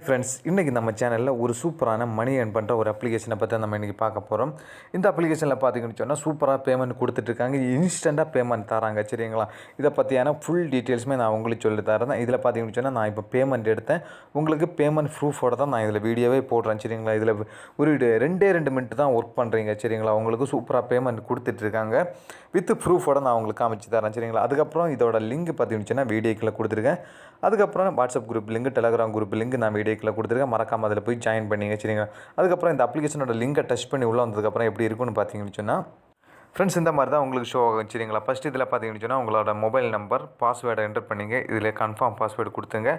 Friends, இன்றைக்கி நம்ம சேனலில் ஒரு சூப்பரான மணி ஏர்ன் பண்ணுற ஒரு அப்ளிகேஷனை பற்றி நம்ம இன்றைக்கி பார்க்க போகிறோம். இந்த அப்ளிகேஷனில் பார்த்தீங்கன்னு சொன்னால் சூப்பராக பேமெண்ட் கொடுத்துட்ருக்காங்க, இன்ஸ்டண்ட்டாக பேமெண்ட் தராங்க. சரிங்களா? இதை பற்றியான ஃபுல் டீட்டெயில்ஸுமே நான் உங்களுக்கு சொல்லி தரேன். இதில் பார்த்தீங்கன்னு சொன்னால் நான் இப்போ பேமெண்ட் எடுத்தேன், உங்களுக்கு பேமெண்ட் ப்ரூஃபோடு தான் நான் இதில் வீடியோவே போடுறேன். சரிங்களா? இதில் ஒரு 2 மினிட் தான் ஒர்க் பண்ணுறீங்க. சரிங்களா? உங்களுக்கு சூப்பராக பேமெண்ட் கொடுத்துட்ருக்காங்க, வித் ப்ரூஃபோடு நான் உங்களுக்கு காமிச்சு தரேன். சரிங்களா? அதுக்கப்புறம் இதோட லிங்க் பார்த்தீங்கன்னு சொன்னால் வீடியோக்கில் கொடுத்துருக்கேன். அதுக்கப்புறம் WhatsApp group link, Telegram group link நான் வீடியோக்கில் கொடுத்துருக்கேன். மறக்காமல் அதில் போய் ஜாயின் பண்ணிங்க. சரிங்களா? அதுக்கப்புறம் இந்த அப்ளிகேஷனோட லிங்கை டச் பண்ணி உள்ளே வந்ததுக்கப்புறம் எப்படி இருக்குன்னு பார்த்தீங்கன்னு சொன்னால் ஃப்ரெண்ட்ஸ் இந்த மாதிரி தான் உங்களுக்கு ஷோ ஆகும். சரிங்களா? ஃபஸ்ட்டு இதில் பார்த்தீங்கன்னு சொன்னால் உங்களோட மொபைல் நம்பர், பாஸ்வேர்டை என்டர் பண்ணிங்க. இதில் கன்ஃபார்ம் பாஸ்வேர்டு கொடுத்துங்க.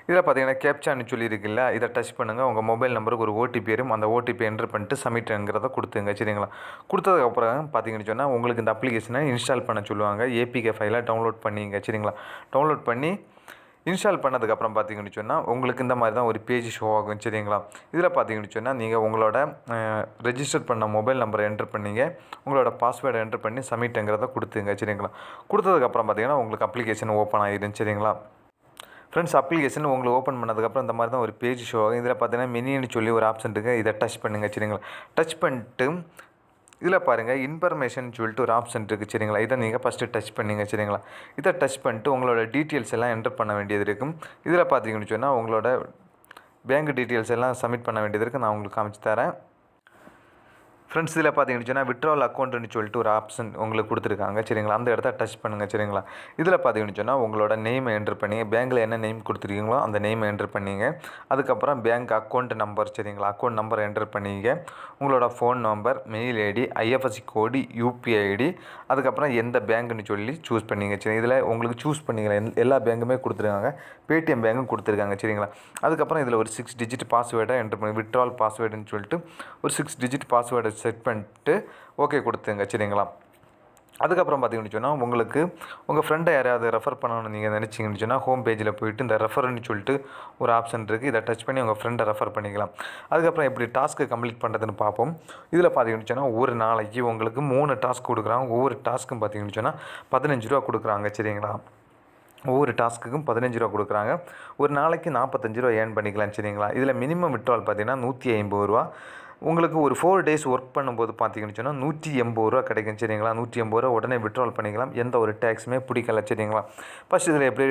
இதில் பார்த்தீங்கன்னா கேப்சான்னு சொல்லியிருக்குல்ல, இதை டச் பண்ணுங்கள். உங்கள் மொபைல் நம்பருக்கு ஒரு ஓடிபி வரும், அந்த ஓடிபி என்டர் பண்ணிட்டு சப்மிட்ங்கிறத கொடுத்துங்க. சரிங்களா? கொடுத்ததுக்கப்புறம் பார்த்தீங்கன்னு சொன்னால் உங்களுக்கு இந்த அப்ளிகேஷனை இன்ஸ்டால் பண்ண சொல்லுவாங்க. ஏபிகே ஃபைலை டவுன்லோட் பண்ணிங்க. சரிங்களா? டவுன்லோட் பண்ணி இன்ஸ்டால் பண்ணதுக்கப்புறம் பார்த்தீங்கன்னு சொன்னால் உங்களுக்கு இந்த மாதிரி தான் ஒரு பேஜ் ஷோ ஆகும். சரிங்களா? இதில் பார்த்தீங்கன்னு சொன்னால் நீங்கள் உங்களோட ரெஜிஸ்டர் பண்ண மொபைல் நம்பரை என்டர் பண்ணிங்க, உங்களோட பாஸ்வேர்டை என்டர் பண்ணி சப்மிட்ங்கிறத கொடுத்துங்க. சரிங்களா? கொடுத்ததுக்கப்புறம் பார்த்தீங்கன்னா உங்களுக்கு அப்ளிகேஷன் ஓப்பன் ஆகிடும். சரிங்களா? ஃப்ரெண்ட்ஸ், அப்ளிகேஷன் உங்களுக்கு ஓப்பன் பண்ணதுக்கப்புறம் இந்த மாதிரி தான் ஒரு பேஜ் ஷோ ஆகும். இதில் பார்த்தீங்கன்னா மினின்னு சொல்லி ஒரு ஆப்ஷன் இருக்குது, இதை டச் பண்ணுங்கள். சரிங்களா? டச் பண்ணிட்டு இதில் பாருங்கள் இன்ஃபர்மேஷன் சொல்லிட்டு ஒரு ஆப்ஷன் இருக்குது. சரிங்களா? இதை நீங்கள் ஃபஸ்ட்டு டச் பண்ணிங்க. சரிங்களா? இதை டச் பண்ணிட்டு உங்களோட டீட்டெயில்ஸ் எல்லாம் என்டர் பண்ண வேண்டியது இருக்கும். இதில் பார்த்தீங்கன்னு சொன்னால் உங்களோட பேங்க் டீட்டெயில்ஸ் எல்லாம் சப்மிட் பண்ண வேண்டியது இருக்குது. நான் உங்களுக்கு காமிச்சு தரேன். ஃப்ரெண்ட்ஸ், இதில் பார்த்தீங்கன்னு சொன்னால் விட்ராவல் அக்கௌண்ட்டுன்னு சொல்லிட்டு ஒரு ஆப்ஷன் உங்களுக்கு கொடுத்துருக்காங்க. சரிங்களா? அந்த இடத்த டச் பண்ணுங்கள். சரிங்களா? இதில் பார்த்தீங்கன்னு சொன்னால் உங்களோட நேமை என்டர் பண்ணிங்க. பேங்க்கில் என்ன நேம் கொடுத்துருக்கீங்களோ அந்த நேமை என்டர் பண்ணிங்க. அதுக்கப்புறம் பேங்க் அக்கௌண்ட் நம்பர், சரிங்களா, அக்கௌண்ட் நம்பர் என்டர் பண்ணிங்க. உங்களோட phone number, mail ID, IFSC code, UPI ID, அதுக்கப்புறம் எந்த பேங்க்னு சொல்லி சூஸ் பண்ணிங்க. சரி, இதில் உங்களுக்கு சூஸ் பண்ணிங்களா எல்லா பேங்குமே கொடுத்துருக்காங்க, பேடிஎம் பேங்கும் கொடுத்துருக்காங்க. சரிங்களா? அதுக்கப்புறம் இதில் ஒரு 6 டிஜிட் பாஸ்வேர்டை என்டர் பண்ணி விட்ராவல் பாஸ்வேர்டுன்னு சொல்லிட்டு ஒரு 6 டிஜிட் பாஸ்வேர்டை செட் பண்ணிட்டு ஓகே கொடுத்துங்க. சரிங்களா? அதுக்கப்புறம் பார்த்தீங்கன்னு சொன்னால் உங்களுக்கு உங்கள் ஃப்ரெண்டை யாரையாவது ரெஃபர் பண்ணணும்னு நீங்கள் நினச்சிங்கன்னு சொன்னால் ஹோம் பேஜில் போய்ட்டு இந்த ரெஃபர்னு சொல்லிட்டு ஒரு ஆப்ஷன் இருக்குது, இதை டச் பண்ணி உங்கள் ஃப்ரெண்டை ரெஃபர் பண்ணிக்கலாம். அதுக்கப்புறம் எப்படி டாஸ்க்கு கம்ப்ளீட் பண்ணுறதுன்னு பார்ப்போம். இதில் பார்த்தீங்கன்னு சொன்னால் ஒரு நாளைக்கு உங்களுக்கு 3 டாஸ்க் கொடுக்குறாங்க. ஒவ்வொரு டாஸ்க்கும் பார்த்தீங்கன்னு சொன்னால் 15 ரூபா கொடுக்குறாங்க. சரிங்களா? ஒவ்வொரு டாஸ்க்குக்கும் 15 ரூபா கொடுக்குறாங்க. ஒரு நாளைக்கு 45 ரூபா ஏர்ன் பண்ணிக்கலாம். சரிங்களா? இதில் மினிமம் விட்ராவல் பார்த்தீங்கன்னா 150 ரூபா. உங்களுக்கு ஒரு 4 டேஸ் ஒர்க் பண்ணும்போது பார்த்தீங்கன்னு சொன்னால் 180 ரூபா கிடைக்கும். சரிங்களா? 180 ரூபா உடனே விட்ராவல் பண்ணிக்கலாம், எந்த ஒரு டேக்ஸுமே பிடிக்கல. சரிங்களா? ஃபஸ்ட் இதில் எப்படி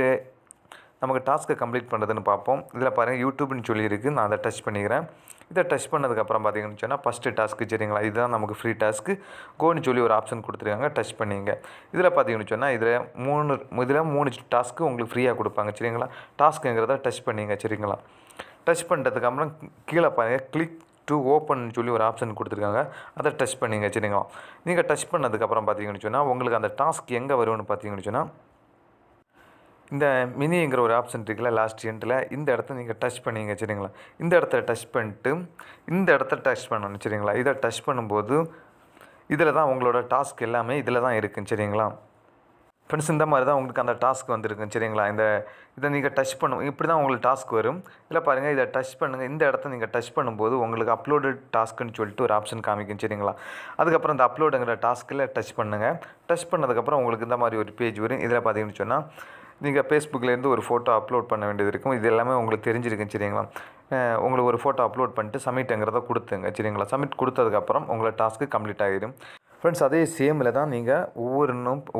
நமக்கு டாஸ்க்கை கம்ப்ளீட் பண்ணுறதுன்னு பார்ப்போம். இதில் பாருங்கள் யூடியூப்னு சொல்லியிருக்கு, நான் அதை டச் பண்ணிக்கிறேன். இதை டச் பண்ணதுக்கப்புறம் பார்த்தீங்கன்னு சொன்னால் ஃபஸ்ட்டு டாஸ்க்கு, சரிங்களா, இதுதான் நமக்கு ஃப்ரீ டாஸ்க்கு. கோன்னு சொல்லி ஒரு ஆப்ஷன் கொடுத்துருக்காங்க, டச் பண்ணிங்க. இதில் பார்த்தீங்கன்னு சொன்னால் இதில் 3 டாஸ்க்கு உங்களுக்கு ஃப்ரீயாக கொடுப்பாங்க. சரிங்களா? டாஸ்க்குங்கிறத டச் பண்ணிங்க. சரிங்களா? டச் பண்ணுறதுக்கப்புறம் கீழே பாருங்கள் கிளிக் டு ஓப்பன் சொல்லி ஒரு ஆப்ஷன் கொடுத்துருக்காங்க, அதை டச் பண்ணிங்க. சரிங்களா? நீங்கள் டச் பண்ணதுக்கப்புறம் பார்த்தீங்கன்னு சொன்னால் உங்களுக்கு அந்த டாஸ்க் எங்கே வரும்னு பார்த்தீங்கன்னு சொன்னால் இந்த மினிங்கிற ஒரு ஆப்ஷன் இருக்குல்ல லாஸ்ட் எண்டில், இந்த இடத்த நீங்கள் டச் பண்ணிங்க. சரிங்களா? இந்த இடத்த டச் பண்ணிட்டு இந்த இடத்த டச் பண்ணணும். சரிங்களா? இதை டச் பண்ணும்போது இதில் தான் உங்களோட டாஸ்க் எல்லாமே இதில் தான் இருக்குது. சரிங்களா? ஃப்ரெண்ட்ஸ், இந்த மாதிரி தான் உங்களுக்கு அந்த டாஸ்க் வந்துருக்கும். சரிங்களா? இதை நீங்கள் டச் இப்படி தான் உங்களுக்கு டாஸ்க் வரும். இதில் பாருங்கள், இதை டச் பண்ணுங்கள். இந்த இடத்த நீங்கள் டச் பண்ணும்போது உங்களுக்கு அப்லோடு டாஸ்க்குன்னு சொல்லிட்டு ஒரு ஆப்ஷன் காமிக்கும். சரிங்களா? அதுக்கப்புறம் இந்த அப்லோடுங்கிற டாஸ்க்கில் டச் பண்ணுங்கள். டச் பண்ணதுக்கப்புறம் உங்களுக்கு இந்த மாதிரி ஒரு பேஜ் வரும். இதில் பார்த்தீங்கன்னு சொன்னால் நீங்கள் ஃபேஸ்புக்கிலேருந்து ஒரு ஃபோட்டோ அப்லோட் பண்ண வேண்டியது இருக்கும். இது எல்லாமே உங்களுக்கு தெரிஞ்சிருக்கும். சரிங்களா? உங்களுக்கு ஒரு ஃபோட்டோ அப்லோட் பண்ணிட்டு சப்மிட்டுங்கிறத கொடுத்துங்க. சரிங்களா? சப்மிட் கொடுத்ததுக்கப்புறம் உங்களோட டாஸ்க்கு கம்ப்ளீட் ஆகிடும். ஃப்ரெண்ட்ஸ், அதே சேமில் தான் நீங்கள்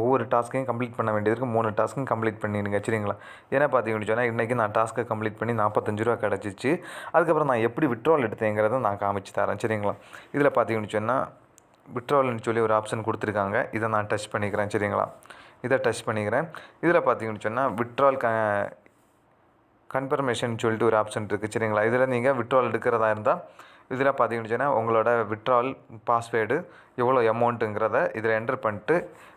ஒவ்வொரு டாஸ்க்கையும் கம்ப்ளீட் பண்ண வேண்டியது இருக்குது. 3 டாஸ்க்கும் கம்ப்ளீட் பண்ணிடுங்க. சரிங்களா? ஏன்னா பார்த்தீங்கன்னு சொன்னால் இன்றைக்கி நான் டாஸ்க்கை கம்ப்ளீட் பண்ணி 45 ரூபா கிடச்சிச்சு. அதுக்கப்புறம் நான் எப்படி விட்ராவல் எடுத்தேங்கிறத நான் காமிச்சு தரேன். சரிங்களா? இதில் பார்த்தீங்கன்னு சொன்னால் விட்ராவல்னு சொல்லி ஒரு ஆப்ஷன் கொடுத்துருக்காங்க, இதை நான் டச் பண்ணிக்கிறேன். சரிங்களா? இதை டச் பண்ணிக்கிறேன். இதில் பார்த்தீங்கன்னு சொன்னால் விட்ராவல் கன்ஃபர்மேஷன் சொல்லிட்டு ஒரு ஆப்ஷன் இருக்குது. சரிங்களா? இதில் நீங்கள் விட்ராவல் எடுக்கிறதா இருந்தால் இதில் பார்த்தீங்கன்னு சொன்னால் உங்களோட விட்ராவல் பாஸ்வேர்டு எவ்வளோ அமௌண்ட்டுங்கிறத இதில் என்டர் பண்ணிட்டு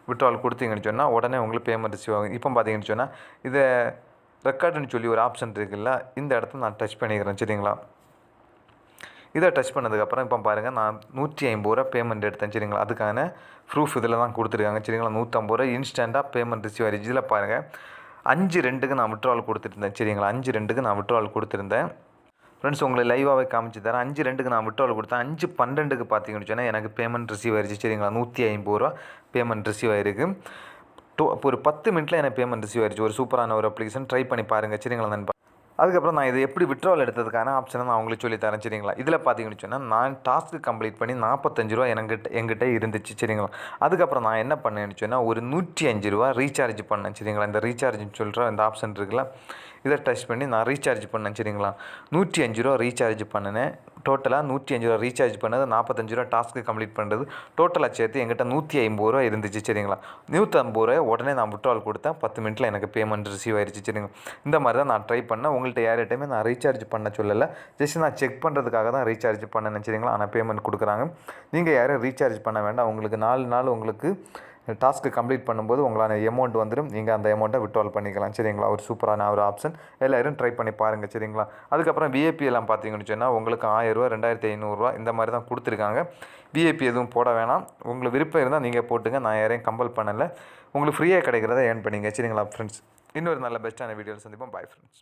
விட்ராவல் கொடுத்தீங்கன்னு சொன்னால் உடனே உங்களுக்கு பேமெண்ட் ரிசீவ் ஆகும். இப்போ பார்த்தீங்கன்னு சொன்னால் இதை ரெக்கார்டுன்னு சொல்லி ஒரு ஆப்ஷன் இருக்குல்ல, இந்த இடத்த நான் டச் பண்ணிக்கிறேன். சரிங்களா? இதை டச் பண்ணதுக்கப்புறம் இப்போ பாருங்கள், நான் 150 ரூபா பேமெண்ட் எடுத்தேன். சரிங்களா? அதுக்கான ப்ரூஃப் இதில் தான் கொடுத்துருக்காங்க. சரிங்களா? 150 ரூபா இன்ஸ்டண்ட்டாக பேமெண்ட் ரிசீவ் ஆகிடுச்சு. இதில் பாருங்கள் 5/2க்கு நான் விட்ராவல் கொடுத்துருந்தேன். சரிங்களா? 5/2க்கு நான் விட்ராவல் கொடுத்துருந்தேன். ஃப்ரெண்ட்ஸ், உங்களை லைவாகவே காமிச்சு தரேன். 5/2க்கு நான் விட்ராவல் கொடுத்தேன். 5/12க்கு பார்த்தீங்கன்னு சொன்னால் எனக்கு பேமெண்ட் ரிசீவ் ஆகிடுச்சு. சரிங்களா? 150 ரூபா பேமெண்ட் ரிசீவ் ஆகிருக்கு. ஒரு 10 மினிட்டில் எனக்கு பேமெண்ட் ரிசீவ் ஆகிடுச்சு. ஒரு சூப்பரான ஒரு அப்ளிகேஷன், ட்ரை பண்ணி பாருங்கள். சரிங்களா நண்பா? அதுக்கப்புறம் நான் இதை எப்படி விட்ராவல் எடுத்ததுக்கான ஆப்ஷனை நான் உங்களுக்கு சொல்லி தரேன் சரிங்களா. இதில் பார்த்தீங்கன்னு சொன்னால் நான் டாஸ்க்கு கம்ப்ளீட் பண்ணி 45 ரூபா என்கிட்ட இருந்துச்சு சரிங்களா. அதுக்கப்புறம் நான் என்ன பண்ணேன்னு சொன்னால் ஒரு 105 ரூபா ரீசார்ஜ் பண்ணேன் சரிங்களா. இந்த ரீசார்ஜ்னு சொல்கிற இந்த ஆப்ஷன் இருக்குல்ல, இதை டச் பண்ணி நான் ரீசார்ஜ் பண்ணேன் சரிங்களா. 105 ரூபா ரீசார்ஜ் பண்ணினேன். டோட்டலாக 105 ரூபா ரீசார்ஜ் பண்ணது, 45 ரூபா டாஸ்க்கு கம்ப்ளீட் பண்ணுறது, டோட்டலாக சேர்த்து என்கிட்ட 150 ரூபா இருந்துச்சு சரிங்களா. 150 ரூபாய் உடனே நான் விட்ராவல் கொடுத்தேன். 10 மினிட்டில் எனக்கு பேமெண்ட் ரிசீவ் ஆயிடுச்சு சரிங்களா. இந்த மாதிரி தான் நான் ட்ரை பண்ணேன். உங்கள்கிட்ட யார்கிட்டையுமே நான் ரீசார்ஜ் பண்ண சொல்லலை, ஜஸ்ட் நான் செக் பண்ணுறதுக்காக தான் ரீசார்ஜ் பண்ணேன் சரிங்களா. ஆனால் பேமெண்ட் கொடுக்குறாங்க. நீங்கள் யாரும் ரீசார்ஜ் பண்ண வேண்டாம். உங்களுக்கு 4 நாள் உங்களுக்கு டாஸ்க்கு கம்ப்ளீட் பண்ணும்போது உங்களான அமௌண்ட் வந்துடும். நீங்கள் அந்த அமௌண்ட்டை விட்ராவல் பண்ணிக்கலாம் சரிங்களா. ஒரு சூப்பரான ஒரு ஆப்ஷன், எல்லோரும் ட்ரை பண்ணி பாருங்கள் சரிங்களா. அதுக்கப்புறம் விஐபி எல்லாம் பார்த்தீங்கன்னு சொன்னால் உங்களுக்கு 1000 ரூபா 2500 ரூபா இந்த மாதிரி தான் கொடுத்துருக்காங்க. விஐபி எதுவும் போட வேணாம். உங்களுக்கு விருப்பம் இருந்தால் நீங்கள் போட்டுங்க, நான் யாரையும் கம்பல் பண்ணலை. உங்களுக்கு ஃப்ரீயாக கிடைக்கிறத ஏர்ன் பண்ணிங்க சரிங்களா ஃப்ரெண்ட்ஸ். இன்னொரு நல்ல பெஸ்ட்டான வீடியோவில் சந்திப்போம். Bye friends.